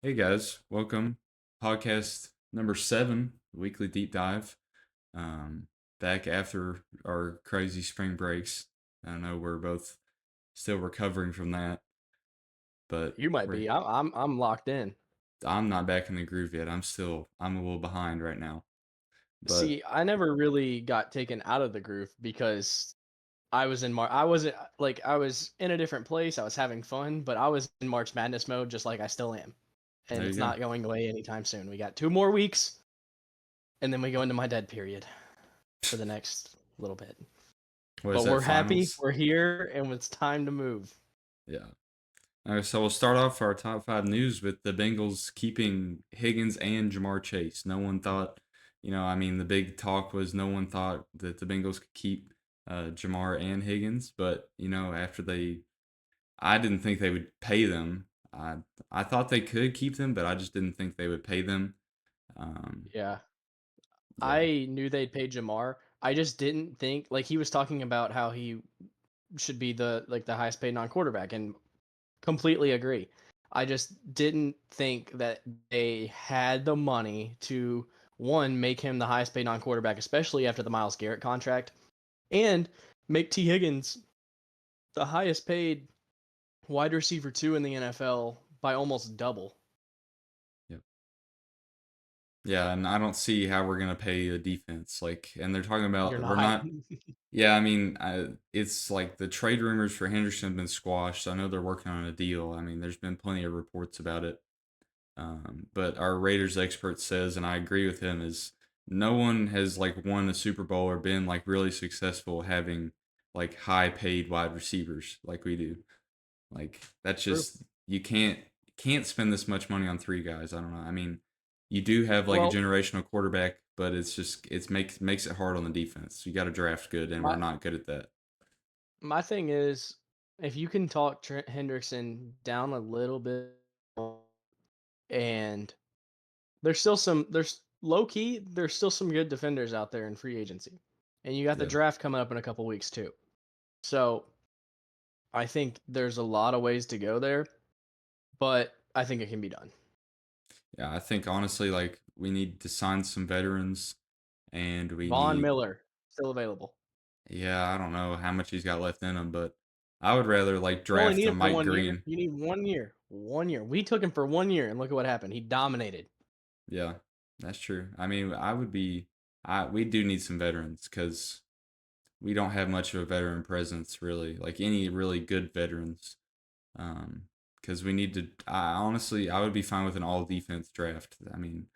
Hey guys, welcome. Podcast number 7, weekly deep dive. Um, Back after our crazy spring breaks. I know we're both still recovering from that, but You might we're be. I'm locked in. I'm not back in the groove yet. I'm a little behind right now. But See, I never really got taken out of the groove because I wasn't like I was in a different place. I was having fun, but I was in March Madness mode just like I still am. And there you it's go. not going away anytime soon. We got 2 more weeks and then we go into my dead period for the next little bit. What is But that, we're happy, finals? we're here, and it's time to move. Yeah. So we'll start off our top 5 news with the Bengals keeping Higgins and Jamar Chase. No one thought, I mean, the big talk was no one thought that the Bengals could keep Jamar and Higgins, but after I didn't think they would pay them. I thought they could keep them, but I just didn't think they would pay them. Um, Yeah. yeah, I knew they'd pay Jamar. I just didn't think like he was talking about how he should be the highest paid non-quarterback, and completely agree. I just didn't think that they had the money to one make him the highest paid non-quarterback, especially after the Myles Garrett contract, and make T Higgins the highest paid wide receiver 2 in the NFL by almost double. yeah, yeah, and I don't see how we're gonna pay a defense and they're talking You're about we're not. not. Yeah, I mean, it's like the trade rumors for Henderson have been squashed. I know they're working on a deal. I mean, there's been plenty of reports about it. But our Raiders expert says, and I agree with him, is no one has like won a Super Bowl or been like really successful having like high paid wide receivers like we do. Like that's True. just you can't spend this much money on 3 guys. I don't know. I mean, you do have like a Well, generational quarterback, but it's makes it hard on the defense. You got to draft good, and we're my not good at that. my thing is, if you can talk Trent Hendrickson down a little bit, and there's low key, there's still some good defenders out there in free agency. And you got the Yeah, draft coming up in a couple weeks too. So I think there's a lot of ways to go there, but I think it can be done. yeah. I think honestly, like we need to sign some veterans, and we Von need. Miller, still available. Yeah, I don't know how much he's got left in him, but I would rather like You only draft need a him for Mike 1 year. Green. You need 1 year. 1 year. We took him for 1 year and look at what happened. He dominated. Yeah, that's true. I mean, I would be. We do need some veterans because we don't have much of a veteran presence really, like any really good veterans. Um, because we need to. I would be fine with an all defense draft. I mean,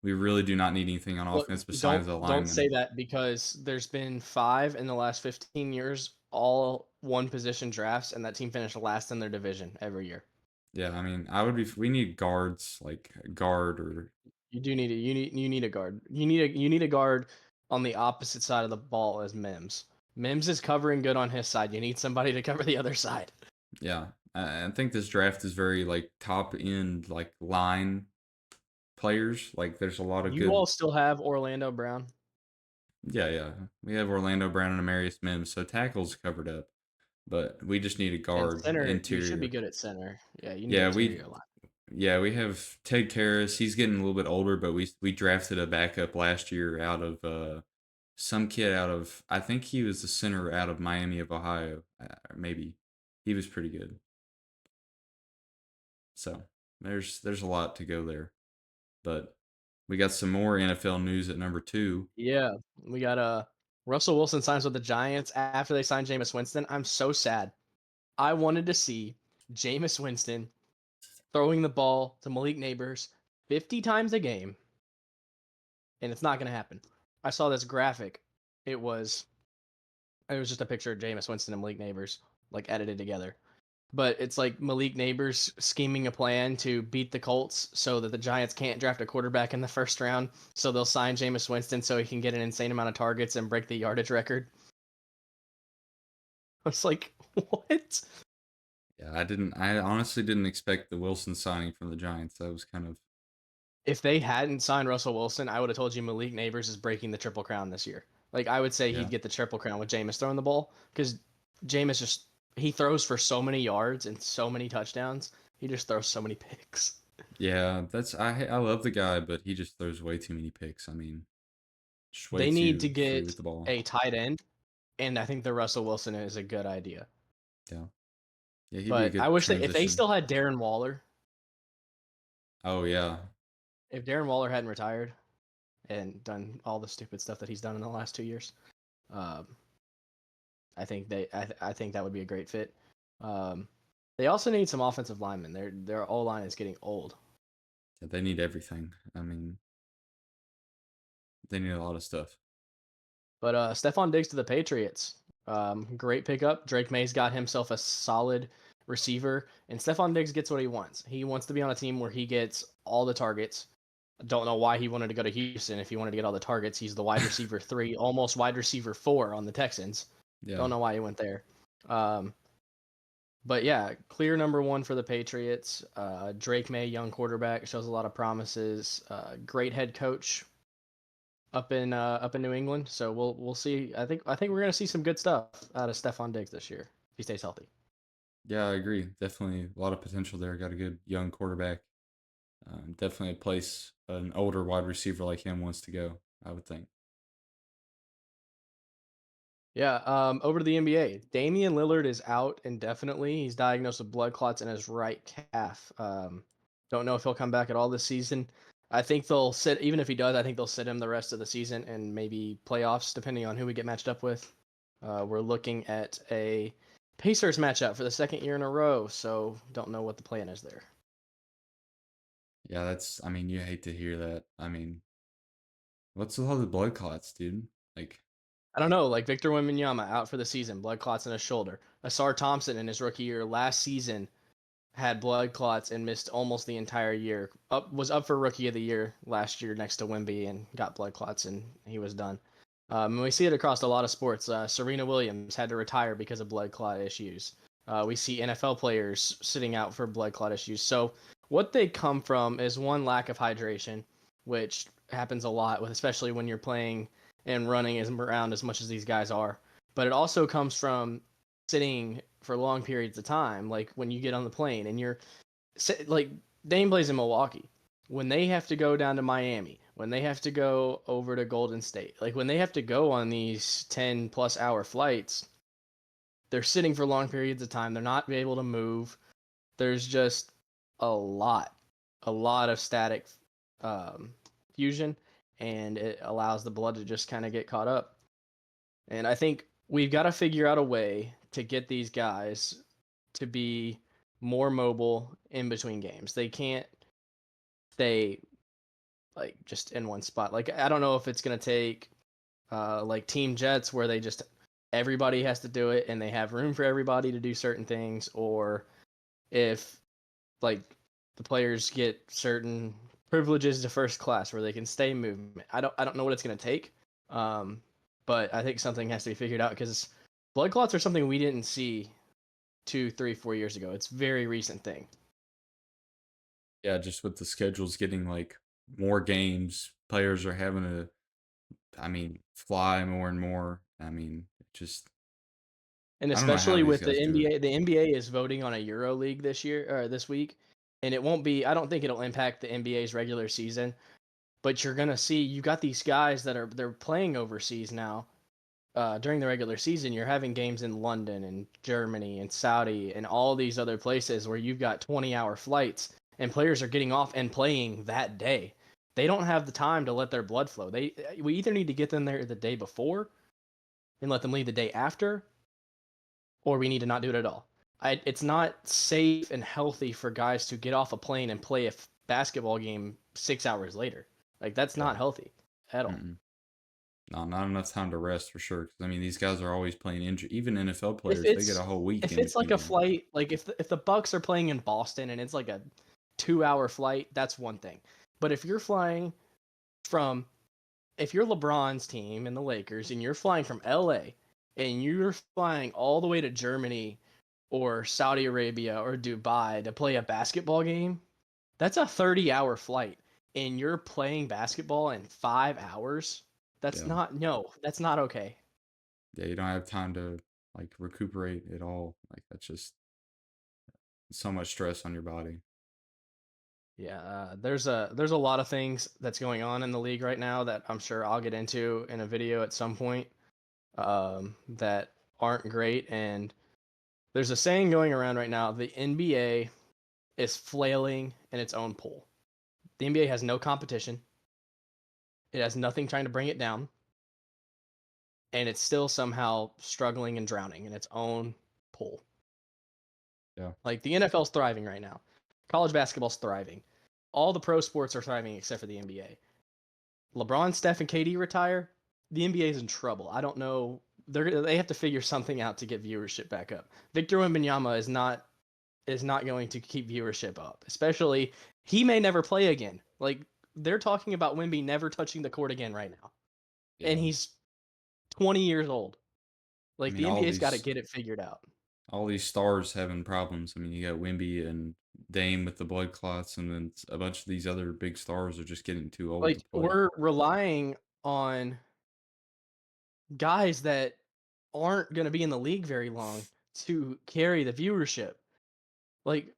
we really do not need anything on Look, offense besides a don't say lineman. that because there's been 5 in the last 15 years, all one position drafts, and that team finished last in their division every year. Yeah, I mean, I would be. We need guards, like a guard or. You need a guard. You need a guard on the opposite side of the ball as Mims. Mims is covering good on his side. You need somebody to cover the other side. Yeah, I think this draft is very like top end like line players. Like there's a lot of You good. all still have Orlando Brown Yeah, yeah. We have Orlando Brown and Amarius Mims, so tackles covered up. But we just need a and guard center. You should be interior. good at center. Yeah, you need Yeah, interior line. we have Ted Karras. He's getting a little bit older, but we drafted a backup last year out of some kid out of I think he was the center out of Miami of Ohio. Maybe he was pretty good. So there's a lot to go there. But we got some more NFL news at number 2. Yeah, we got Russell Wilson signs with the Giants after they signed Jameis Winston. I'm so sad. I wanted to see Jameis Winston throwing the ball to Malik Neighbors 50 times a game, and it's not going to happen. I saw this graphic. It was it was just a picture of Jameis Winston and Malik Neighbors like edited together. But it's like Malik Neighbors scheming a plan to beat the Colts so that the Giants can't draft a quarterback in the first round. So they'll sign Jameis Winston so he can get an insane amount of targets and break the yardage record. I was like, what? Yeah, I honestly didn't expect the Wilson signing from the Giants. That was kind of. If they hadn't signed Russell Wilson, I would have told you Malik Neighbors is breaking the triple crown this year. Like I would say Yeah. he'd get the triple crown with Jameis throwing the ball because Jameis he throws for so many yards and so many touchdowns. He just throws so many picks. Yeah, I love the guy, but he just throws way too many picks. I mean, just way They need to too free get with the ball. a tight end, and I think the Russell Wilson is a good idea. Yeah. Yeah, he'd be a But I good wish that if they transition. still had Darren Waller, Oh, yeah. if Darren Waller hadn't retired and done all the stupid stuff that he's done in the last 2 years, um, I think that would be a great fit. Um, they also need some offensive linemen. Their O line is getting old. Yeah, they need everything. I mean, they need a lot of stuff. But Stephon Diggs to the Patriots, great pickup. Drake May's got himself a solid receiver, and Stephon Diggs gets what he wants. He wants to be on a team where he gets all the targets. I don't know why he wanted to go to Houston if he wanted to get all the targets. He's the wide receiver 3, almost wide receiver 4 on the Texans. Yeah. Don't know why he went there. Um, but yeah, clear number 1 for the Patriots. Drake May, young quarterback, shows a lot of promises. Great head coach up in New England. So we'll see. I think we're gonna see some good stuff out of Stephon Diggs this year if he stays healthy. Yeah, I agree. Definitely a lot of potential there. Got a good young quarterback. Definitely a place an older wide receiver like him wants to go, I would think. Yeah. Over to the NBA. Damian Lillard is out indefinitely. He's diagnosed with blood clots in his right calf. Don't know if he'll come back at all this season. I think they'll sit. Even if he does, I think they'll sit him the rest of the season and maybe playoffs, depending on who we get matched up with. We're looking at a Pacers matchup for the second year in a row, so don't know what the plan is there. Yeah, I mean, you hate to hear that. I mean, what's with all the blood clots, dude? Like, I don't know, like Victor Wembanyama out for the season, blood clots in his shoulder. Asar Thompson in his rookie year last season had blood clots and missed almost the entire year. Was up for rookie of the year last year next to Wemby and got blood clots and he was done. And we see it across a lot of sports. Serena Williams had to retire because of blood clot issues. We see NFL players sitting out for blood clot issues. So what they come from is one, lack of hydration, which happens a lot with, especially when you're playing and running around as much as these guys are. But it also comes from sitting for long periods of time, like when you get on the plane and you're like Dame plays in Milwaukee. When they have to go down to Miami, when they have to go over to Golden State, like when they have to go on these 10-plus hour flights, they're sitting for long periods of time. They're not able to move. There's just a lot, a lot of static um, fusion, and it allows the blood to just kind of get caught up. And I think we've got to figure out a way to get these guys to be more mobile in between games. They can't stay like just in one spot. Like I don't know if it's gonna take like Team Jets where they just everybody has to do it and they have room for everybody to do certain things, or if like the players get certain privileges to first class where they can stay movement. I don't know what it's gonna take. Um, but I think something has to be figured out because blood clots are something we didn't see 2, 3, 4 years ago. It's a very recent thing. yeah, just with the schedules getting like more games, players are having to, I mean, fly more and more. I mean, just And I don't know how especially these with guys do it. The NBA is voting on a Euro League this year or this week, and it won't be. I don't think it'll impact the NBA's regular season, but you're gonna see you got these guys that they're playing overseas now. During the regular season, you're having games in London and Germany and Saudi and all these other places where you've got 20-hour flights and players are getting off and playing that day. They don't have the time to let their blood flow. We either need to get them there the day before and let them leave the day after, or we need to not do it at all. It's not safe and healthy for guys to get off a plane and play a basketball game 6 hours later. Like that's Yeah. not healthy at all. Mm-mm. No, not enough time to rest for sure. Because I mean, these guys are always playing injury. Even NFL If players, they get it's a whole week if in it's like between a games. flight, like if the Bucks are playing in Boston and it's like a 2 hour flight, that's one thing. But if you're flying from if you're LeBron's team and the Lakers and you're flying from LA and you're flying all the way to Germany or Saudi Arabia or Dubai to play a basketball game, that's a 30-hour flight and you're playing basketball in 5 hours. That's Yeah. not no, that's not okay. Yeah, you don't have time to like recuperate at all. Like that's just so much stress on your body. Yeah, there's a lot of things that's going on in the league right now that I'm sure I'll get into in a video at some point, that aren't great. And there's a saying going around right now: the NBA is flailing in its own pool. The NBA has no competition. It has nothing trying to bring it down, and it's still somehow struggling and drowning in its own pool. Yeah. Like the NFL's thriving right now. College basketball's thriving. All the pro sports are thriving except for the NBA. LeBron, Steph, and KD retire, the NBA is in trouble. I don't know. They have to figure something out to get viewership back up. Victor Wembanyama is not going to keep viewership up. Especially he may never play again. Like they're talking about Wemby never touching the court again right now, and Yeah. he's 20 years old. I Like mean, the NBA's got to get it figured out. all these stars having problems. I mean, you got Wimby and Dame with the blood clots, and then a bunch of these other big stars are just getting too old to Like play. we're relying on guys that aren't going to be in the league very long to carry the viewership. Like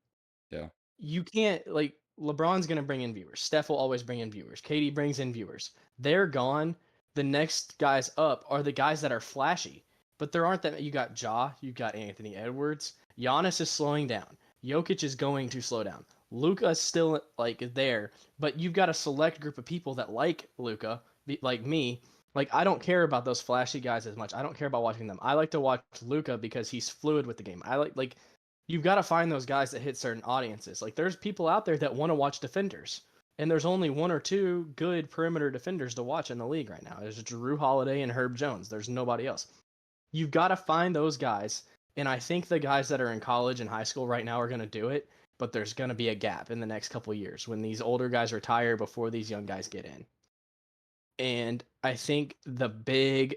Yeah. you can't like LeBron's going to bring in viewers. Steph will always bring in viewers. KD brings in viewers. They're gone. The next guys up are the guys that are flashy, but there aren't that. You got Ja, you got Anthony Edwards. Giannis is slowing down. Jokic is going to slow down. Luka's still like there, but you've got a select group of people that like Luka, like me. Like I don't care about those flashy guys as much. I don't care about watching them. I like to watch Luka because he's fluid with the game. I like you've got to find those guys that hit certain audiences. Like there's people out there that want to watch defenders, and there's only one or two good perimeter defenders to watch in the league right now. There's Drew Holiday and Herb Jones. There's nobody else. You've got to find those guys, and I think the guys that are in college and high school right now are going to do it. But there's going to be a gap in the next couple of years when these older guys retire before these young guys get in. And I think the big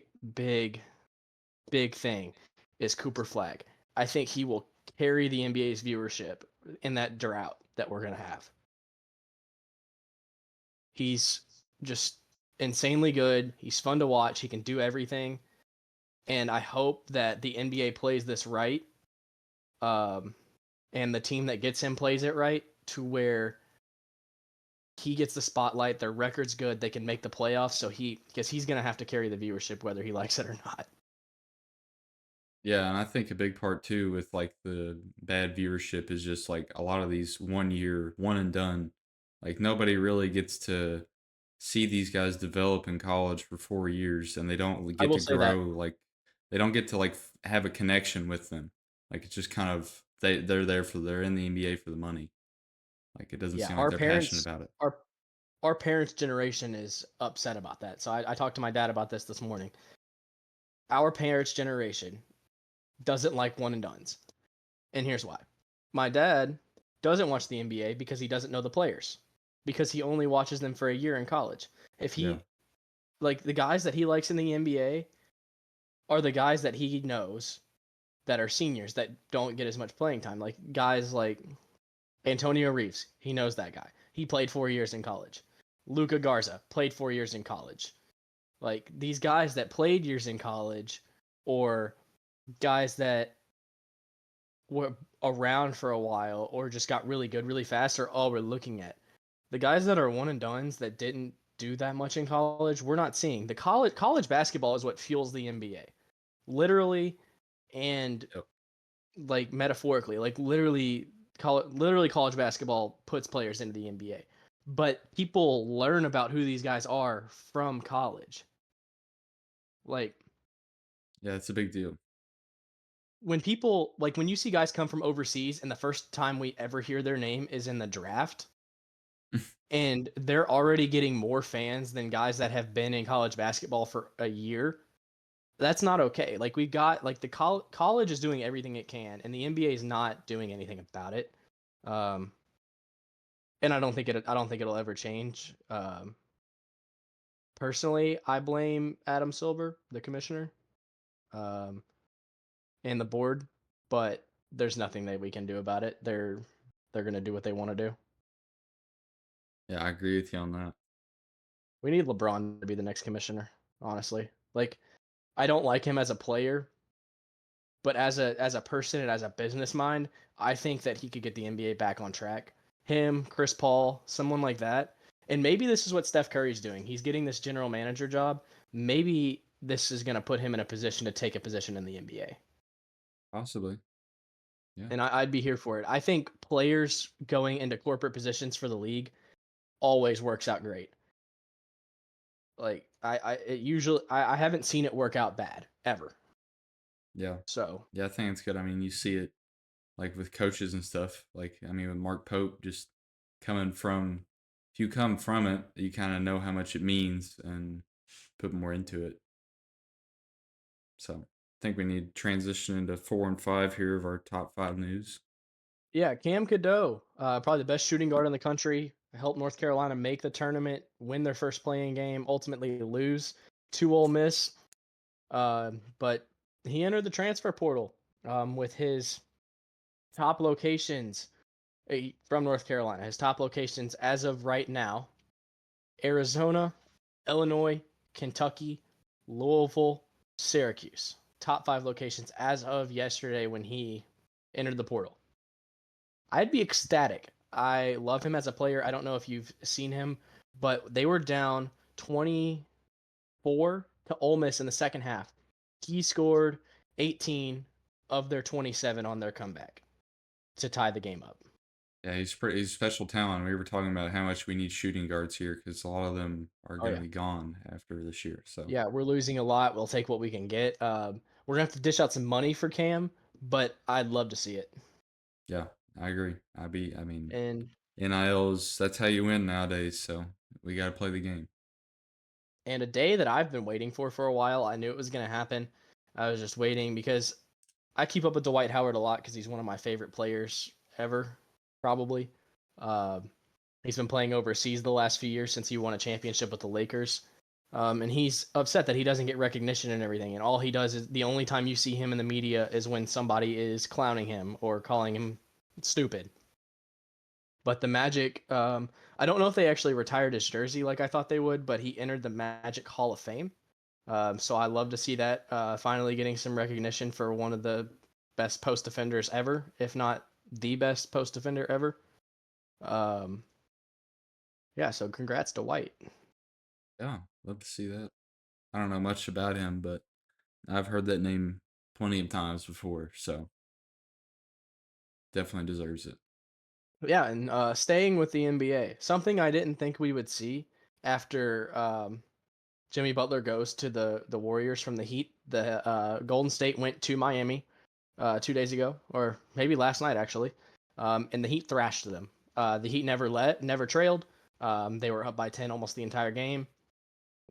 thing is Cooper Flag. I think he will carry the NBA's viewership in that drought that we're going to have. He's just insanely good. He's fun to watch. He can do everything. And I hope that the NBA plays this right. Um, and the team that gets him plays it right to where he gets the spotlight. Their record's good. They can make the playoffs. So because he's going to have to carry the viewership whether he likes it or not. Yeah, and I think a big part too with like the bad viewership is just like a lot of these 1 year, one and done. Like nobody really gets to see these guys develop in college for 4 years, and they don't I get will to say that. grow. Like they don't get to like have a connection with them. Like it's just kind of they're in the NBA for the money. Like it doesn't Yeah, seem like our they're passionate parents, about it. our our parents' generation is upset about that. So I talked to my dad about this morning. Our parents' generation doesn't like one and dones. And here's why. My dad doesn't watch the NBA because he doesn't know the players. Because he only watches them for a year in college. If Yeah, he like the guys that he likes in the NBA are the guys that he knows that are seniors that don't get as much playing time. Like guys like Antonio Reeves, he knows that guy. He played 4 years in college. Luca Garza played 4 years in college. Like these guys that played years in college, or guys that were around for a while, or just got really good really fast, are all we're looking at. The guys that are one and dones that didn't do that much in college, we're not seeing. The college basketball is what fuels the NBA, literally, and yep. like metaphorically, like literally college basketball puts players into the NBA. But people learn about who these guys are from college. Like Yeah, it's a big deal. when you see guys come from overseas and the first time we ever hear their name is in the draft, and they're already getting more fans than guys that have been in college basketball for a year, that's not okay. Like we've got like the college is doing everything it can, and the NBA is not doing anything about it. Um, and I don't think it'll ever change. Personally, I blame Adam Silver, the commissioner, um, and the board, but there's nothing that we can do about it. They're gonna do what they want to do. Yeah, I agree with you on that. We need LeBron to be the next commissioner, honestly. Like I don't like him as a player, but as a person and as a business mind, I think that he could get the NBA back on track. him, Chris Paul, someone like that. And maybe this is what Steph Curry's doing. He's getting this general manager job. Maybe this is going to put him in a position to take a position in the NBA. Possibly. Yeah. And I'd be here for it. I think players going into corporate positions for the league always works out great. Like I haven't seen it work out bad ever. Yeah. So Yeah, I think it's good. I mean, you see it like with coaches and stuff. Like, I mean, with Mark Pope just coming from, if you come from it, you kind of know how much it means and put more into it. So I think we need to transition into 4 and 5 here of our top 5 news. yeah, Cam Cadeau, probably the best shooting guard in the country, helped North Carolina make the tournament, win their first playing game, ultimately lose to Ole Miss. But he entered the transfer portal with his top locations from North Carolina. His top locations as of right now: Arizona, Illinois, Kentucky, Louisville, Syracuse. Top 5 locations as of yesterday when he entered the portal. I'd be ecstatic. I love him as a player. I don't know if you've seen him, but they were down 24 to Ole Miss in the second half. He scored 18 of their 27 on their comeback to tie the game up. Yeah, he's a special talent. We were talking about how much we need shooting guards here because a lot of them are Oh going to yeah, be gone after this year. So yeah, we're losing a lot. We'll take what we can get. We're gonna have to dish out some money for Cam, but I'd love to see it. yeah, I agree. I mean, And NILs, that's how you win nowadays. So we got to play the game. a day that I've been waiting for a while. I knew it was gonna happen. I was just waiting because I keep up with Dwight Howard a lot because he's one of my favorite players ever, probably. Uh, he's been playing overseas the last few years since he won a championship with the Lakers. And he's upset that he doesn't get recognition and everything. And all he does is the only time you see him in the media is when somebody is clowning him or calling him stupid. But the Magic, I don't know if they actually retired his jersey like I thought they would, but he entered the Magic Hall of Fame. So I love to see that finally getting some recognition for one of the best post defenders ever, if not the best post defender ever. Um, yeah, so congrats to White. Yeah, love to see that. I don't know much about him, but I've heard that name plenty of times before. So definitely deserves it. Yeah, and staying with the NBA, something I didn't think we would see after Jimmy Butler goes to the Warriors from the Heat. The Golden State went to Miami 2 days ago, or maybe last night actually, and the Heat thrashed them. The Heat never trailed. They were up by 10 almost the entire game.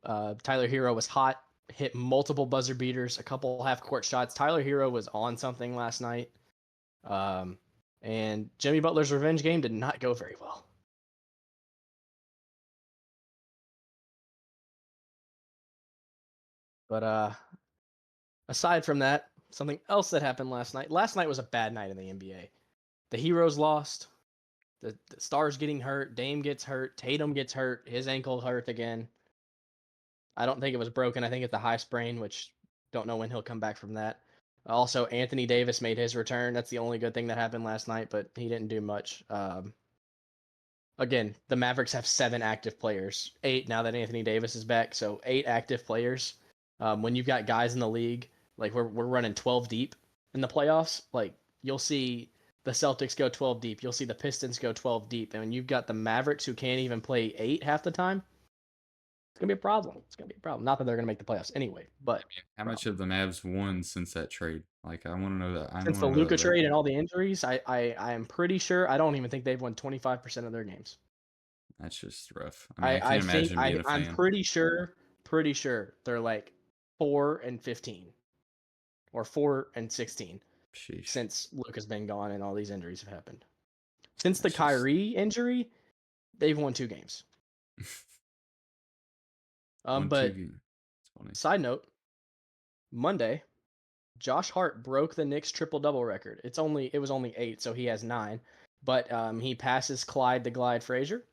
Tyler Hero was hot, hit multiple buzzer beaters, a couple half court shots. Tyler Hero was on something last night. Um, and Jimmy Butler's revenge game did not go very well. But aside from that, something else that happened last night. Last night was a bad night in the NBA. The Heroes lost. The Stars getting hurt. Dame gets hurt. Tatum gets hurt. His ankle hurt again. I don't think it was broken. I think it's a high sprain, which don't know when he'll come back from that. Also, Anthony Davis made his return. That's the only good thing that happened last night, but he didn't do much. Again, the Mavericks have 7 active players, 8 now that Anthony Davis is back. So 8 active players. When you've got guys in the league, like we're running 12 deep in the playoffs, like you'll see the Celtics go 12 deep. You'll see the Pistons go 12 deep. And when you've got the Mavericks who can't even play 8 half the time, it's gonna be a problem. It's gonna be a problem. Not that they're gonna make the playoffs anyway, but How much problem. have the Mavs won since that trade? Like, I want to know that. I Since want the to know that Luca trade and record. all the injuries, I am pretty sure I don't even think they've won 25% of their games. That's just rough. I mean, I I can't think imagine being a I'm fan. pretty sure they're like 4-15 or 4-16 Sheesh. since Luca's been gone and all these injuries have happened. Since the That's just Kyrie injury, they've won 2 games. one, two But game. It's funny. side note, Monday, Josh Hart broke the Knicks triple double record. It was only 8, so he has 9. But he passes Clyde the Glide Frazier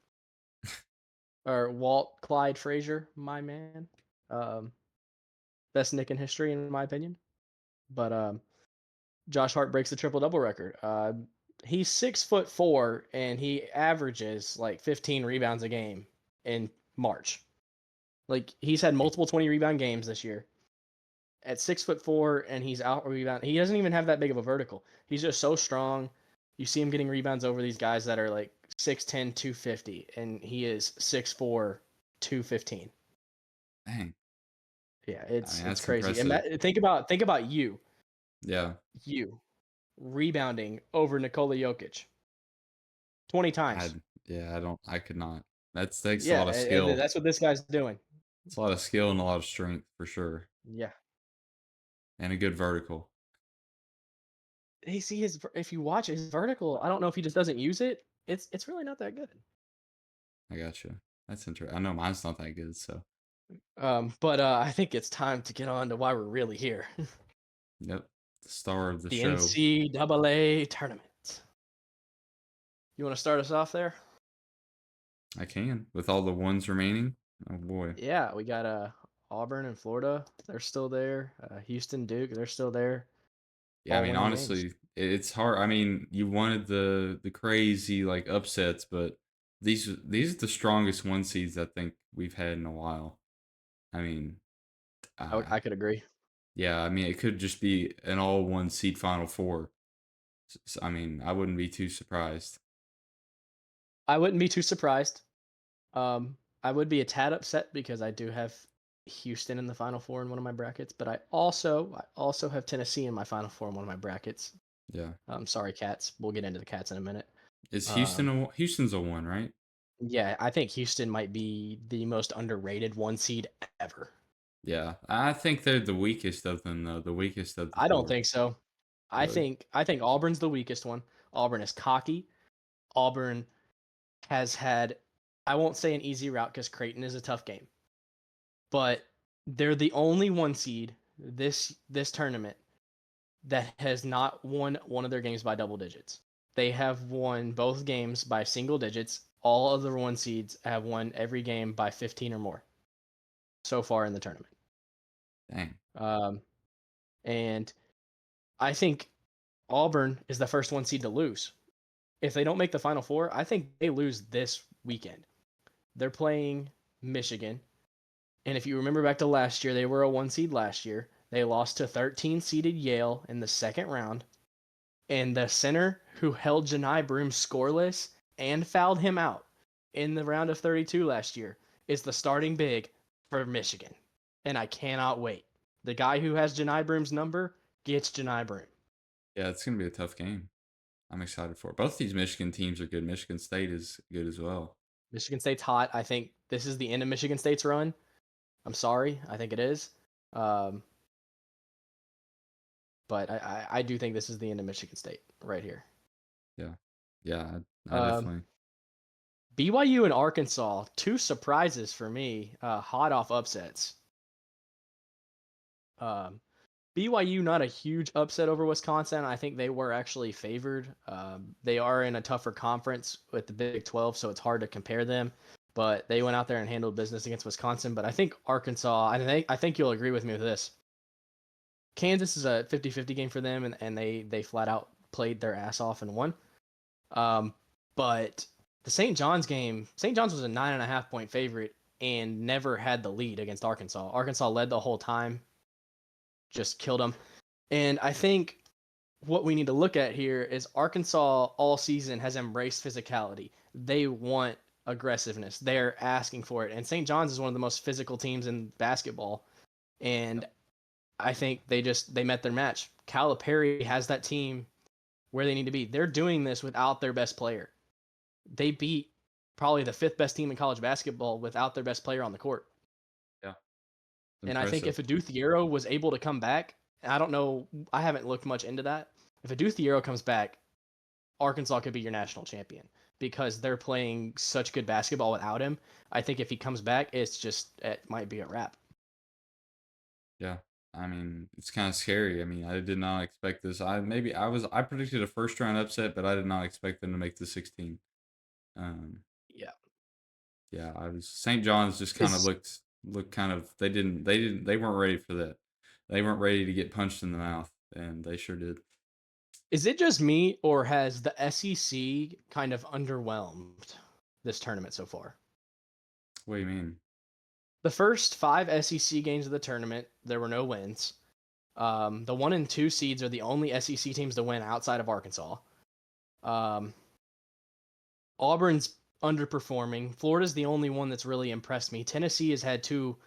or Walt Clyde Frazier, my man. Um, best Nick in history in my opinion. But Josh Hart breaks the triple double record. He's 6'4" and he averages like 15 rebounds a game in March. Like he's had multiple 20 rebound games this year. At 6'4" and he's out rebound. He doesn't even have that big of a vertical. He's just so strong. You see him getting rebounds over these guys that are like 6'10", 250, and he is 6'4", 215. Dang. Yeah, I mean, it's that's crazy. And impressive. think about Yeah. you rebounding over Nikola Jokic 20 I times. yeah, I could not. That takes a Yeah, lot of skill. that's what this guy's doing. It's a lot of skill and a lot of strength for sure, Yeah. and a good vertical. Hey, see if you watch his vertical, I don't know if he just doesn't use it. It's really not that good. I gotcha. That's interesting. I know mine's not that good, so But I think it's time to get on to why we're really here. yep. The star of the The show. NCAA tournament. You want to start us off there? I can with all the ones remaining. Oh boy. Yeah, we got Auburn and Florida. They're still there. Houston, Duke. They're still there. Yeah, I All mean, winning games. honestly, it's hard. I mean, you wanted the crazy like upsets, but these are the strongest one seeds I think we've had in a while. I mean, uh, I could agree. yeah, I mean, it could just be an all one seed Final Four. I mean, I wouldn't be too surprised. I wouldn't be too surprised. I would be a tad upset because I do have Houston in the Final Four in one of my brackets, but I also have Tennessee in my Final Four in one of my brackets. Yeah, Sorry, Cats. We'll get into the Cats in a minute. is Um, Houston's a one, right? yeah, I think Houston might be the most underrated one seed ever. Yeah, I think they're the weakest of them though. The weakest of the I don't four, think so. really. I think Auburn's the weakest one. Auburn is cocky. Auburn has had, I won't say an easy route because Creighton is a tough game, but they're the only one seed this tournament that has not won one of their games by double digits. They have won both games by single digits. All of the one seeds have won every game by 15 or more so far in the tournament. Dang. Um, and I think Auburn is the first one seed to lose. If they don't make the Final Four, I think they lose this weekend. They're playing Michigan. And if you remember back to last year, they were a one seed last year. They lost to 13 seeded Yale in the second round. And the center who held Janai Broom scoreless and fouled him out in the round of 32 last year is the starting big for Michigan. And I cannot wait. The guy who has Janai Broom's number gets Janai Broom. Yeah, it's gonna be a tough game. I'm excited for it. Both these Michigan teams are good. Michigan State is good as well. Michigan State's hot. I think this is the end of Michigan State's run. I'm sorry. I think it is. Um, but I do think this is the end of Michigan State right here. Yeah, yeah, I Um, definitely. BYU and Arkansas, two surprises for me, hot off upsets. Um, BYU not a huge upset over Wisconsin. I think they were actually favored. They are in a tougher conference with the Big 12, so it's hard to compare them. But they went out there and handled business against Wisconsin. But I think Arkansas, I think you'll agree with me with this. Kansas is a 50-50 game for them, and they flat out played their ass off and won. Um, but the St. John's game, St. John's was a 9.5 point favorite and never had the lead against Arkansas. Arkansas led the whole time, just killed them. And I think what we need to look at here is Arkansas all season has embraced physicality. They want aggressiveness. They're asking for it. And St. John's is one of the most physical teams in basketball. And I think they met their match. Calipari has that team where they need to be. They're doing this without their best player. They beat probably the fifth best team in college basketball without their best player on the court. Yeah, And I think impressive. if Aduthiero was able to come back, I don't know, I haven't looked much into that. If Aduthiero comes back, Arkansas could be your national champion because they're playing such good basketball without him. I think if he comes back, it might be a wrap. Yeah, I mean, it's kind of scary. I mean, I did not expect this. I predicted a first round upset, but I did not expect them to make the 16. Um, Yeah. yeah, I was St. John's just kind of Is looked kind of they weren't ready for that. They weren't ready to get punched in the mouth, and they sure did. Is it just me, or has the SEC kind of underwhelmed this tournament so far? What do you mean? The first 5 SEC games of the tournament, there were no wins. The 1 and 2 seeds are the only SEC teams to win outside of Arkansas. Um, Auburn's underperforming. Florida's the only one that's really impressed me. Tennessee has had 2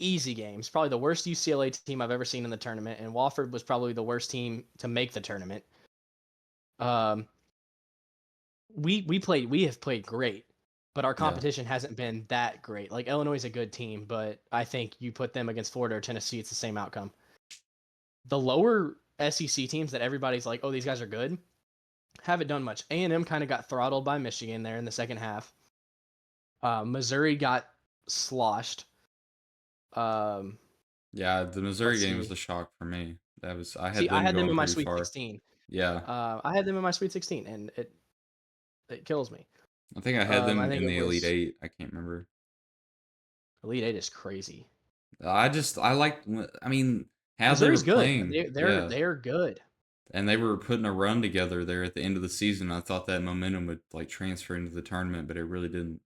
easy games, probably the worst UCLA team I've ever seen in the tournament, and Wofford was probably the worst team to make the tournament. Um, we have played great, but our Yeah. competition hasn't been that great. Like Illinois is a good team, but I think you put them against Florida or Tennessee, it's the same outcome. The lower SEC teams that everybody's like, oh, these guys are good, haven't done much. A&M kind of got throttled by Michigan there in the second half. Missouri got sloshed. Um, Yeah, the Missouri let's game was see. a shock for me. I See, had I them had them going in my pretty Sweet far. 16. Yeah. I had them in my Sweet 16, and it kills me. I think I had I them think in it the Elite was 8. I can't remember. Elite Eight is crazy. I liked I mean, how they were Missouri's good. playing. They're Yeah. they're good. And they were putting a run together there at the end of the season. I thought that momentum would like transfer into the tournament, but it really didn't.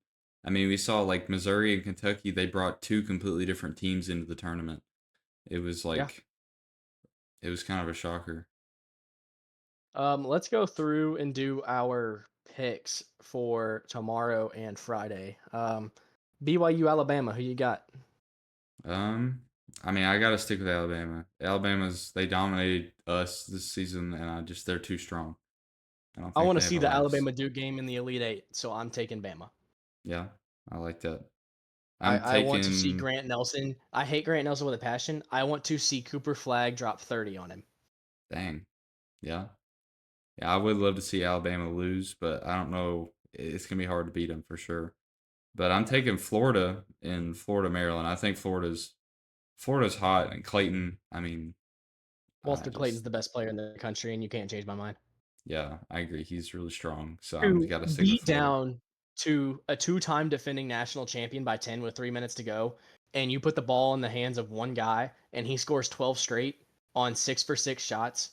I mean, we saw like Missouri and Kentucky, they brought two completely different teams into the tournament. It was Yeah. like it was kind of a shocker. Let's go through and do our picks for tomorrow and Friday. BYU Alabama, who you got? Um, I mean, I got to stick with Alabama. They dominated us this season, and they're too strong. I don't I think want to they have see a the legs. Alabama Duke game in the Elite Eight, so I'm taking Bama. Yeah, I like that. I, I'm I want to see taking Grant Nelson. I hate Grant Nelson with a passion. I want to see Cooper Flag drop 30 on him. dang. Yeah. Yeah, I would love to see Alabama lose, but I don't know. It's gonna be hard to beat them for sure. But I'm taking Florida in Florida, Maryland. I think Florida's hot, and Clayton. I mean, I Walter Clayton's just the best player in the country, and you can't change my mind. yeah, I agree. He's really strong, so I'm To got to stick with beat Florida. down to a two-time defending national champion by 10 with 3 minutes to go, and you put the ball in the hands of one guy, and he scores 12 straight on 6 for 6 shots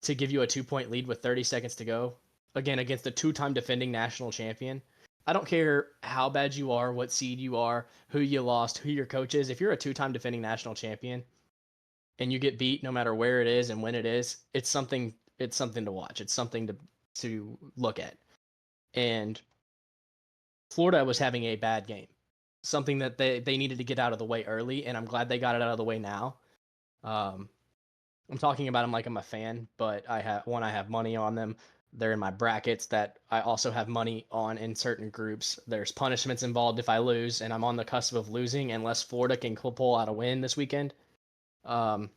to give you a 2 point lead with 30 seconds to go, again, against a two-time defending national champion. I don't care how bad you are, what seed you are, who you lost, who your coach is. If you're a two-time defending national champion and you get beat no matter where it is and when it is, it's something to watch. It's something to look at. And Florida was having a bad game, something that they needed to get out of the way early, and I'm glad they got it out of the way now. Um, I'm talking about them like I'm a fan, but I have money on them. They're in my brackets that I also have money on in certain groups. There's punishments involved if I lose, and I'm on the cusp of losing unless Florida can pull out a win this weekend. Um,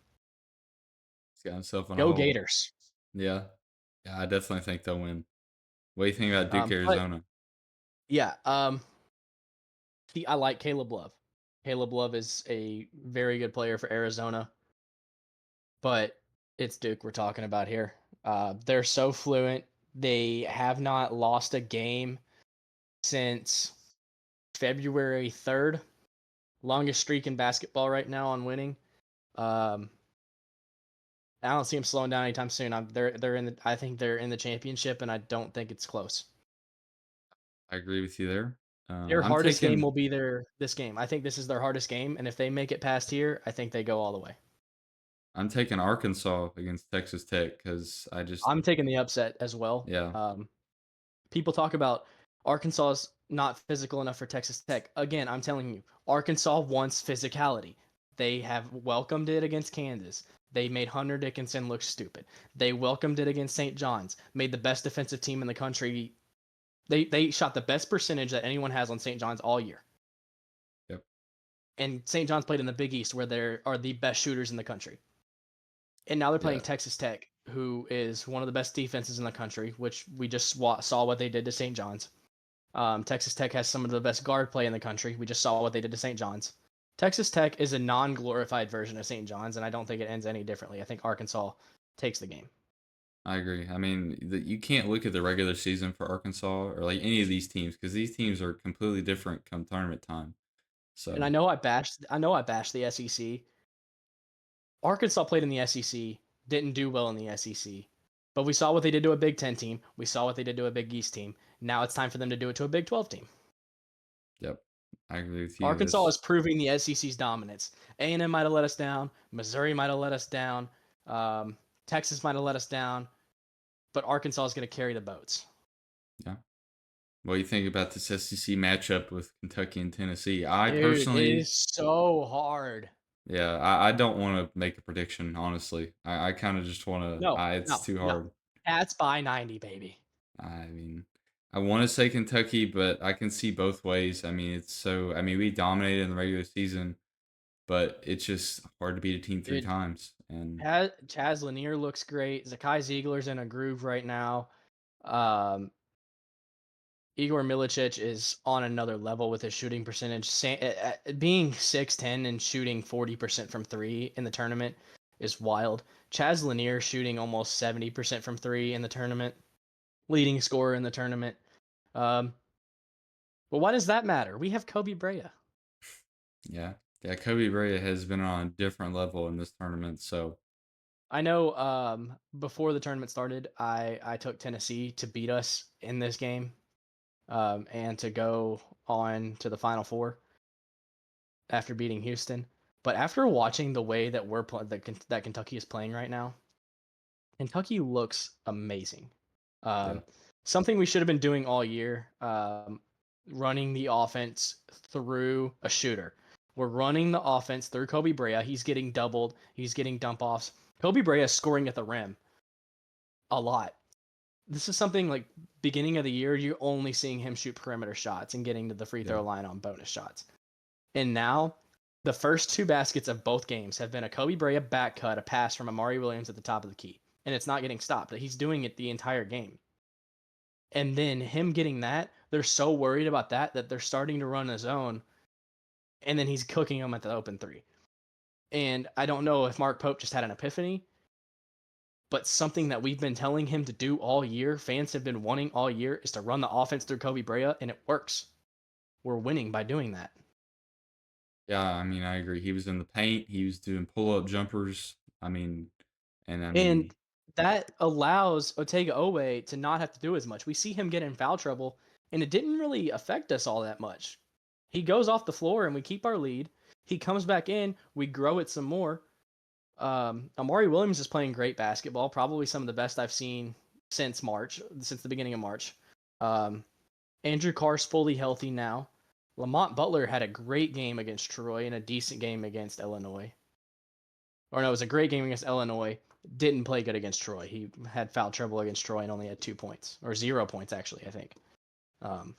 He's got himself in a Go hole. Gators. Yeah, yeah, I definitely think they'll win. What do you think about Duke, But Arizona? yeah, I like Caleb Love. Caleb Love is a very good player for Arizona, but it's Duke we're talking about here. They're so fluent. They have not lost a game since February 3rd. Longest streak in basketball right now on winning. Um, I don't see them slowing down anytime soon. They're in the I think they're in the championship, and I don't think it's close. I agree with you there. Their I'm hardest game taking will be this game. I think this is their hardest game, and if they make it past here, I think they go all the way. I'm taking Arkansas against Texas Tech because I'm taking the upset as well. yeah, People talk about Arkansas's not physical enough for Texas Tech. Again, I'm telling you, Arkansas wants physicality. They have welcomed it against Kansas. They made Hunter Dickinson look stupid. They welcomed it against St. John's, made the best defensive team in the country. They shot the best percentage that anyone has on St. John's all year. yep, And St. John's played in the Big East where they are the best shooters in the country. And now they're playing yeah, Texas Tech, who is one of the best defenses in the country, which we just saw what they did to St. John's. Texas Tech has some of the best guard play in the country. We just saw what they did to St. John's. Texas Tech is a non-glorified version of St. John's, and I don't think it ends any differently. I think Arkansas takes the game. I agree. I mean, you can't look at the regular season for Arkansas or like any of these teams because these teams are completely different come tournament time. And So I know I bashed the SEC. Arkansas played in the SEC, didn't do well in the SEC. But we saw what they did to a Big Ten team. We saw what they did to a Big East team. Now it's time for them to do it to a Big 12 team. Yep, I agree with you. Arkansas It's is proving the SEC's dominance. A&M might have let us down. Missouri might have let us down. Um, Texas might have let us down. But Arkansas is going to carry the boats. yeah. What do you think about this SEC matchup with Kentucky and Tennessee? I Dude, it personally, is so hard. yeah, I don't want to make a prediction. Honestly, I kind of just want to. No, It's no, too no. hard. Cats by 90, baby. I mean, I want to say Kentucky, but I can see both ways. I mean, it's so. I mean, we dominated in the regular season, but it's just hard to beat a team three Dude, times. And Chaz Lanier looks great. Zakai Ziegler's in a groove right now. Um, Igor Milicic is on another level with his shooting percentage. Being 6'10 and shooting 40% from three in the tournament is wild. Chaz Lanier shooting almost 70% from three in the tournament, leading scorer in the tournament. Um, but why does that matter? We have Kobe Brea. yeah, yeah, Kobe Bryant has been on a different level in this tournament. So I know before the tournament started, I took Tennessee to beat us in this game and to go on to the Final Four after beating Houston. But after watching the way that that Kentucky is playing right now, Kentucky looks amazing. yeah, Um, Something we should have been doing all year, running the offense through a shooter. We're running the offense through Kobe Brea. He's getting doubled. He's getting dump offs. Kobe Brea is scoring at the rim a lot. This is something like beginning of the year, you're only seeing him shoot perimeter shots and getting to the free yeah, throw line on bonus shots. And now the first two baskets of both games have been a Kobe Brea back cut, a pass from Amari Williams at the top of the key. And it's not getting stopped. He's doing it the entire game. And then him getting that, they're so worried about that they're starting to run a zone. And then he's cooking them at the open three. And I don't know if Mark Pope just had an epiphany, but something that we've been telling him to do all year, fans have been wanting all year, is to run the offense through Kobe Brea, and it works. We're winning by doing that. yeah. I mean, I agree. He was in the paint. He was doing pull up jumpers. I mean, and I And mean, that allows Otega Owe to not have to do as much. We see him get in foul trouble, and it didn't really affect us all that much. He goes off the floor, and we keep our lead. He comes back in, we grow it some more. Amari Williams is playing great basketball, probably some of the best I've seen since March, since the beginning of March. Um, Andrew Carr's fully healthy now. Lamont Butler had a great game against Troy and a decent game against Illinois. Or no, it was a great game against Illinois. Didn't play good against Troy. He had foul trouble against Troy and only had 2 points, or 0 points actually, I think. Um,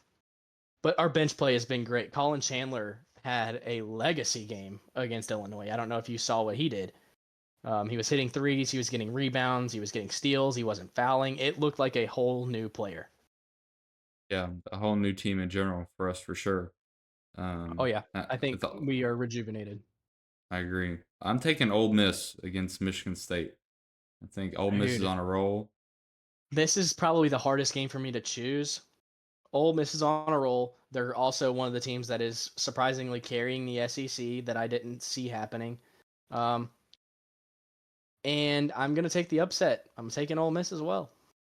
but our bench play has been great. Colin Chandler had a legacy game against Illinois. I don't know if you saw what he did. He was hitting threes, he was getting rebounds, he was getting steals, he wasn't fouling. It looked like a whole new player. yeah, a whole new team in general for us for sure. Oh yeah, I With think all, we are rejuvenated. I agree. I'm taking Ole Miss against Michigan State. I think Ole Miss is Dude, on a roll. this is probably the hardest game for me to choose. Ole Miss is on a roll. They're also one of the teams that is surprisingly carrying the SEC that I didn't see happening. Um, and I'm gonna take the upset. I'm taking Ole Miss as well.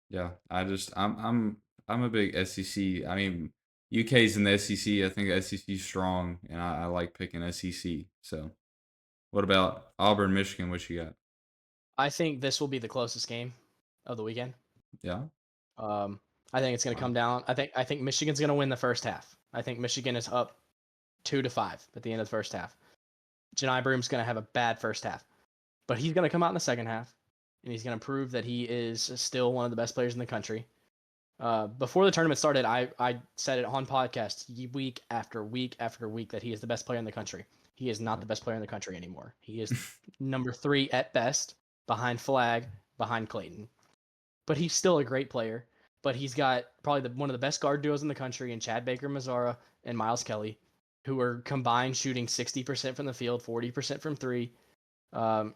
Yeah, I'm a big SEC. I mean, UK's in the SEC. I think the SEC's strong, and I like picking SEC. So, what about Auburn, Michigan? What you got? I think this will be the closest game of the weekend. Yeah. Um, I think it's gonna come Wow. down. I think Michigan's gonna win the first half. I think Michigan is up 2-5 at the end of the first half. Janai Broom's gonna have a bad first half, but he's gonna come out in the second half, and he's gonna prove that he is still one of the best players in the country. Before the tournament started, I said it on podcast week after week after week that he is the best player in the country. He is not the best player in the country anymore. He is number 3 at best, behind Flag, behind Clayton. But he's still a great player. But he's got probably one of the best guard duos in the country in Chad Baker Mazzara and Miles Kelly, who are combined shooting 60% from the field, 40% from three.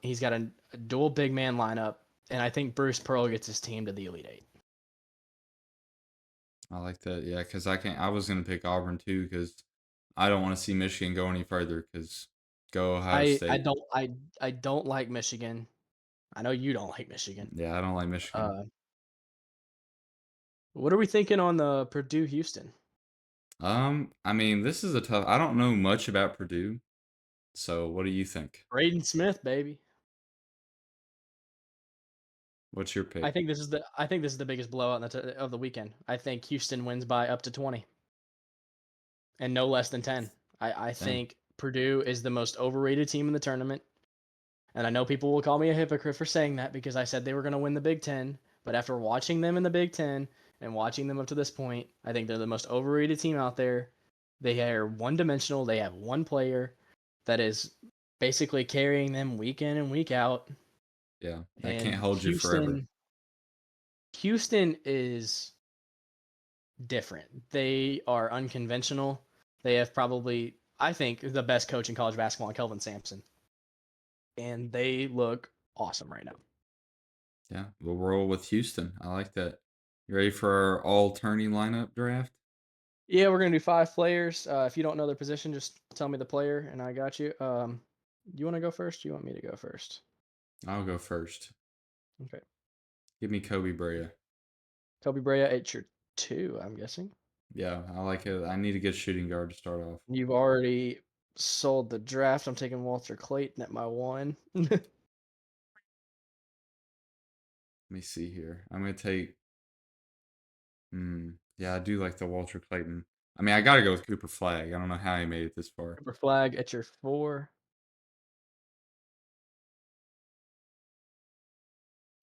He's got a dual big man lineup, and I think Bruce Pearl gets his team to the Elite Eight. I like that. Yeah, because I can't. I was gonna pick Auburn too because I don't want to see Michigan go any further. Because go Ohio I State. don't I don't like Michigan. I know you don't like Michigan. Yeah, I don't like Michigan. What are we thinking on the Purdue Houston? I mean, this is a tough. I don't know much about Purdue, so what do you think? Braden Smith, baby. What's your pick? I think this is the biggest blowout of the weekend. I think Houston wins by up to 20 and no less than 10. I Dang. think Purdue is the most overrated team in the tournament. And I know people will call me a hypocrite for saying that because I said they were going to win the Big Ten. But after watching them in the Big Ten and watching them up to this point, I think they're the most overrated team out there. They are one dimensional. They have one player that is basically carrying them week in and week out. Yeah, that can't And hold you forever. Houston is different. They are unconventional. They have probably, I think, the best coach in college basketball, in Kelvin Sampson, and they look awesome right now. Yeah, we'll roll with Houston. I like that. You ready for our all tourney lineup draft? Yeah, we're gonna do 5 players. If you don't know their position, just tell me the player, and I got you. You want to go first? Do you want me to go first? I'll go first. Okay. Give me Kobe Brea. Kobe Brea at your 2, I'm guessing. Yeah, I like it. I need a good shooting guard to start off. You've already sold the draft. I'm taking Walter Clayton at my 1. Let me see here. I'm gonna take. Yeah, I do like the Walter Clayton. I mean, I gotta go with Cooper Flag. I don't know how he made it this far. Cooper Flag at your 4.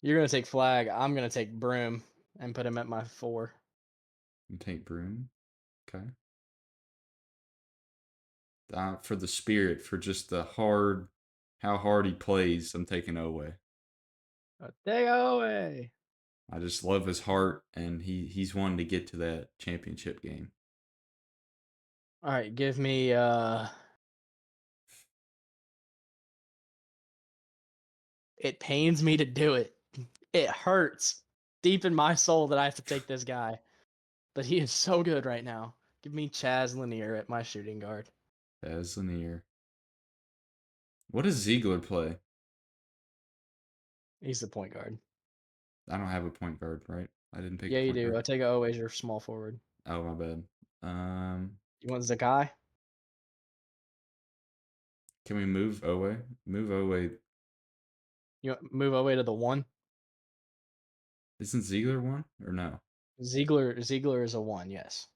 You're gonna take Flag. I'm gonna take Broom and put him at my 4. And take Broom. Okay. For the spirit, for just how hard he plays, I'm taking Owe. Take away. I just love his heart, and he's wanting to get to that championship game. All right, give me. It pains me to do it. It hurts deep in my soul that I have to take this guy, but he is so good right now. Give me Chaz Lanier at my shooting guard. As Lanier. What does Ziegler play? He's the point guard. I don't have a point guard, right? I didn't pick Yeah, a you point do. guard. I take O as your small forward. Oh, my bad. Um, You want Zakai? can we move Owe? Move Owe. Move away to the 1. Isn't Ziegler one or no? Ziegler is a 1. Yes.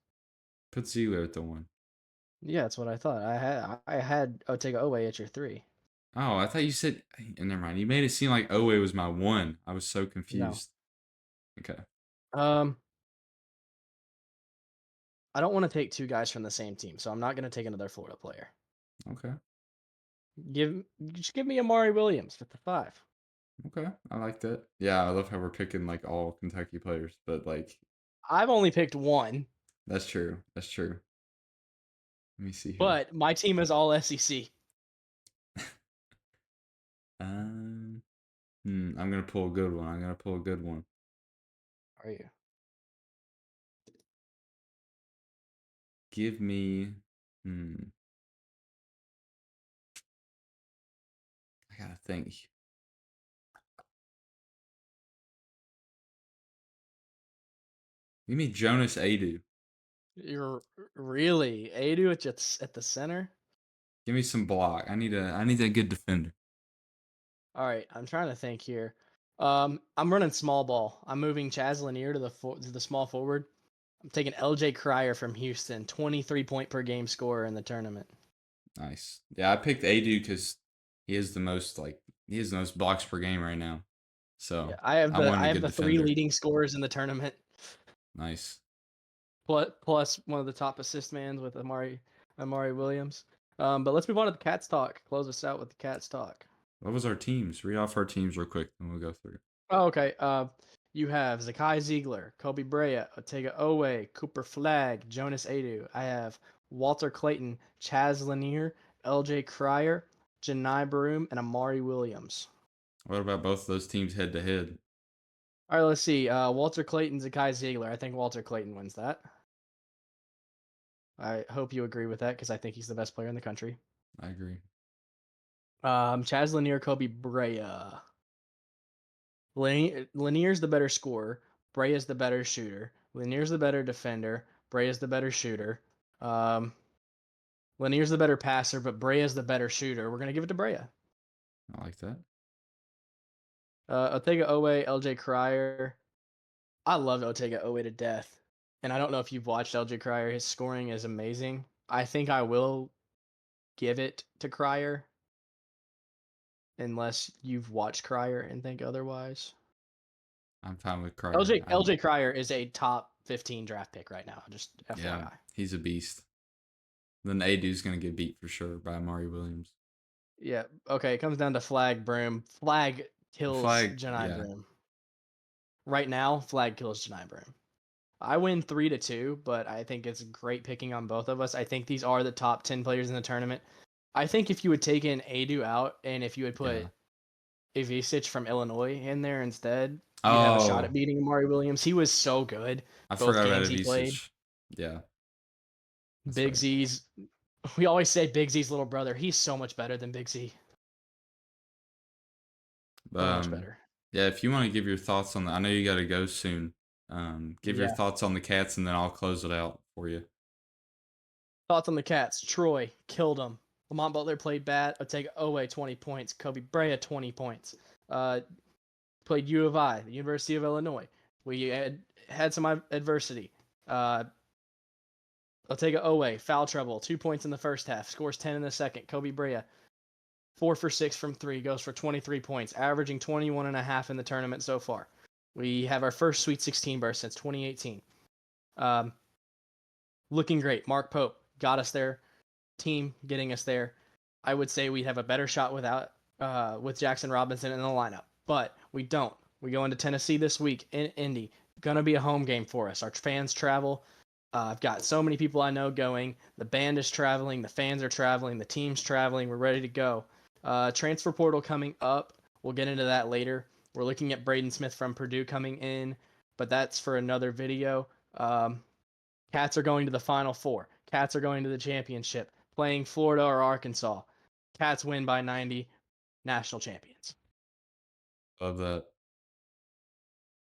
Put Ziegler at the one. Yeah, that's what I thought. I had Otega Owe at your 3. Oh, I thought you said. Never mind. You made it seem like Owe was my one. I was so No. confused. Okay. Um, I don't want to take 2 guys from the same team, so I'm not going to take another Florida player. Okay. Just give me Amari Williams with the 5. Okay. I like that. Yeah, I love how we're picking like all Kentucky players, but like I've only picked 1, that's true. That's true. Let me see here. but my team is all SEC. Um, I'm gonna pull a good one. I'm gonna pull a good one. Are you? Give me. Hmm. I gotta think. Give me Jonas Adu. You're really Adu at the center? Give me some block. I need a good defender. All right, I'm trying to think here. I'm running small ball. I'm moving Chaz Lanier to the small forward. I'm taking LJ Cryer from Houston, 23 point per game scorer in the tournament. Nice. Yeah, I picked Adu because he has the most blocks per game right now. Yeah, So I I wanted a have good the 3 defender. leading scorers in the tournament, Nice. plus one of the top assist mans with Amari Williams. But let's move on to the Cats talk. Close us out with the Cats talk. What was our teams? Read off our teams real quick, and we'll go through. Oh, okay. You have Zakai Ziegler, Kobe Brea, Otega Owe, Cooper Flag, Jonas Adu. I have Walter Clayton, Chaz Lanier, LJ Cryer, Janai Broom, and Amari Williams. What about both of those teams head to head? All right, let's see. Walter Clayton, Zakai Ziegler. I think Walter Clayton wins that. I hope you agree with that because I think he's the best player in the country. I agree. Chaz Lanier, Kobe Brea. Lanier's the better scorer. Brea's the better shooter. Lanier's the better defender. Brea's the better shooter. Lanier's the better passer, but Brea's the better shooter. We're gonna give it to Brea. I like that. Otega Owe, LJ Cryer. I love Otega Owe to death. And I don't know if you've watched LJ Cryer. His scoring is amazing. I think I will give it to Cryer unless you've watched Cryer and think otherwise. I'm fine with Cryer. LJ Cryer is a top 15 draft pick right now, just Yeah, FYI. he's a beast. Then Adu's gonna get beat for sure by Amari Williams. Yeah. Okay. It comes down to Flag Broom. Flag kills Flag, Janai yeah. Broom. Right now, Flag kills Janai Broom. I win 3-2, but I think it's great picking on both of us. I think these are the top 10 players in the tournament. I think if you had taken Adu out and if you had put Yeah. Ivisic from Illinois in there instead, you'd have a shot at Oh, beating Amari Williams. He was so good I both forgot about games he played. Avicic. Yeah, that's Big right. Z's. We always say Big Z's little brother. He's so much better than Big Z. So much Um, better. yeah, if you want to give your thoughts on the, I know you got to go soon. Give your Yeah. thoughts on the Cats, and then I'll close it out for you. Thoughts on the Cats. Troy killed him. Lamont Butler played bad. Otega Owe 20 points. Kobe Brea 20 points. Played U of I, the University of Illinois. We had some adversity. Otega Owe, foul trouble, 2 points in the first half, scores 10 in the second. Kobe Brea, 4 for 6 from 3, goes for 23 points, averaging 21.5 in the tournament so far. We have our first Sweet 16 berth since 2018. Looking great. Mark Pope got us there. Team getting us there. I would say we'd have a better shot with Jackson Robinson in the lineup, but we don't. We go into Tennessee this week in Indy. Gonna be a home game for us. Our fans travel. I've got so many people I know going. The band is traveling. The fans are traveling. The team's traveling. We're ready to go. Transfer portal coming up. We'll get into that later. We're looking at Braden Smith from Purdue coming in, but that's for another video. Cats are going to the Final Four. Cats are going to the championship, playing Florida or Arkansas. Cats win by 90, national champions. Love that.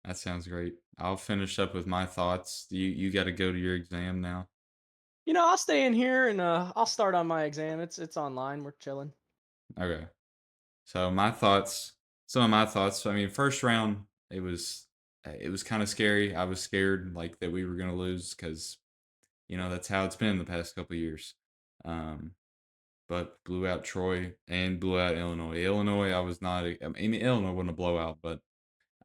That sounds great. I'll finish up with my thoughts. You got to go to your exam now. I'll stay in here and I'll start on my exam. It's online. We're chilling. Okay. So my thoughts. Some of my thoughts. I mean, first round, it was kind of scary. I was scared like that we were gonna lose because that's how it's been the past couple of years. Um, but blew out Troy and blew out Illinois. Illinois, I was not. I mean, Illinois wasn't a blowout, but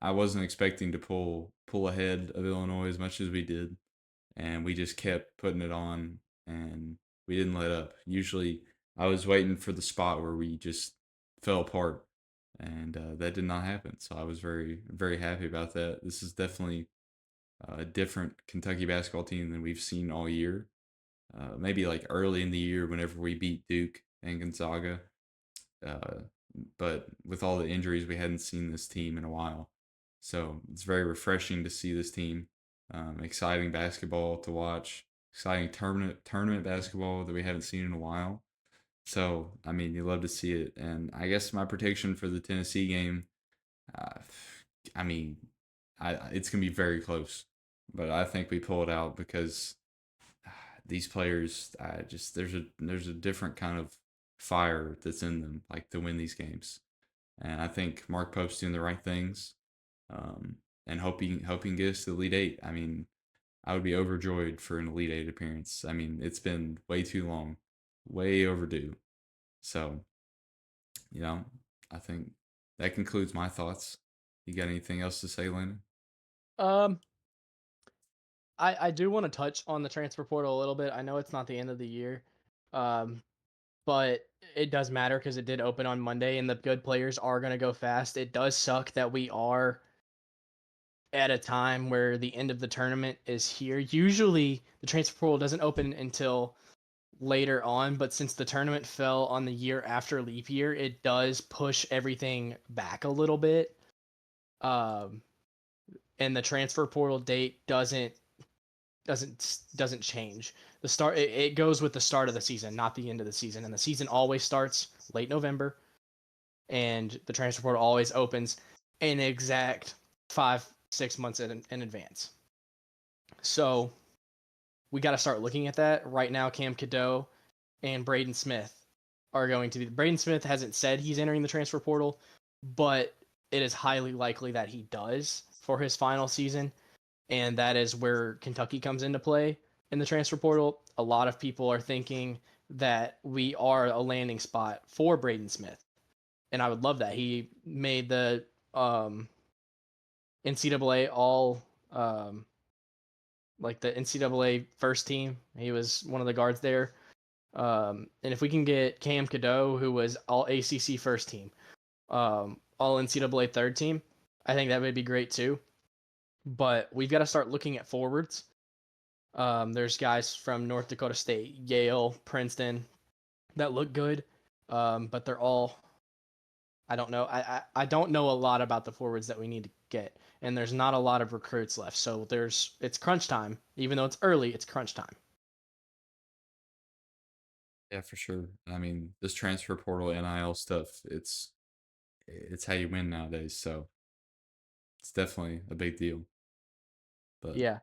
I wasn't expecting to pull ahead of Illinois as much as we did, and we just kept putting it on, and we didn't let up. Usually, I was waiting for the spot where we just fell apart, and that did not happen. So I was very very happy about that. This is definitely a different Kentucky basketball team than we've seen all year. Maybe like early in the year whenever we beat Duke and Gonzaga. Uh, but with all the injuries, we hadn't seen this team in a while. So it's very refreshing to see this team. Exciting basketball to watch. Exciting tournament basketball that we haven't seen in a while. So I mean, you love to see it. And I guess my prediction for the Tennessee game, uh, I mean, it's gonna be very close. But I think we pull it out because these players, just there's a different kind of fire that's in them, like to win these games. And I think Mark Pope's doing the right things, um, and hoping get us to the Elite Eight. I mean, I would be overjoyed for an Elite Eight appearance. I mean, it's been way too long, way overdue. So, you know, I think that concludes my thoughts. You got anything else to say, Landon? Um, I do want to touch on the transfer portal a little bit. I know it's not the end of the year, um, but it does matter because it did open on Monday, and the good players are going to go fast. It does suck that we are at a time where the end of the tournament is here. Usually, the transfer portal doesn't open until later on, but since the tournament fell on the year after leap year, it does push everything back a little bit. Um, and the transfer portal date doesn't change. The start it goes with the start of the season, not the end of the season. And the season always starts late November, and the transfer portal always opens in exact 6 months in advance. So we got to start looking at that. Right now, Cam Cadeau and Braden Smith are going to be. Braden Smith hasn't said he's entering the transfer portal, but it is highly likely that he does for his final season. And that is where Kentucky comes into play in the transfer portal. A lot of people are thinking that we are a landing spot for Braden Smith. And I would love that. He made the NCAA all like the NCAA first team. He was one of the guards there. And if we can get Cam Cadeau, who was all ACC first team, all NCAA third team, I think that would be great too. But we've got to start looking at forwards. There's guys from North Dakota State, Yale, Princeton that look good, but they're all. I don't know. I don't know a lot about the forwards that we need to get, and there's not a lot of recruits left. So it's crunch time. Even though it's early, it's crunch time. Yeah, for sure. I mean, this transfer portal NIL stuff, it's how you win nowadays. So it's definitely a big deal. But Yeah.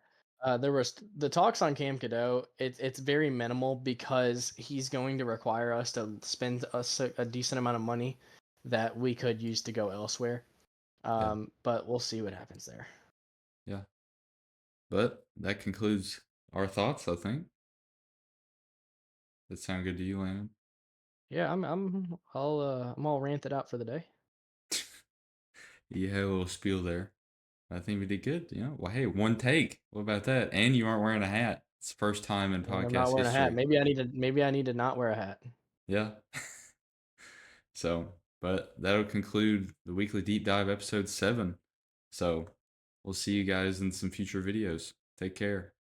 There was the talks on Cam Cadeau. It's very minimal because he's going to require us to spend a decent amount of money that we could use to go elsewhere. yeah, But we'll see what happens there. yeah. But that concludes our thoughts, I think. That sound good to you, Landon? Yeah, I'm all ranted out for the day. You had a little spiel there. I think we did good. Well, hey, one take. What about that? And you aren't wearing a hat. It's the first time in And I'm not podcast wearing a hat. history. Maybe I need to not wear a hat. Yeah. So, but that'll conclude the weekly deep dive episode 7. So, we'll see you guys in some future videos. Take care.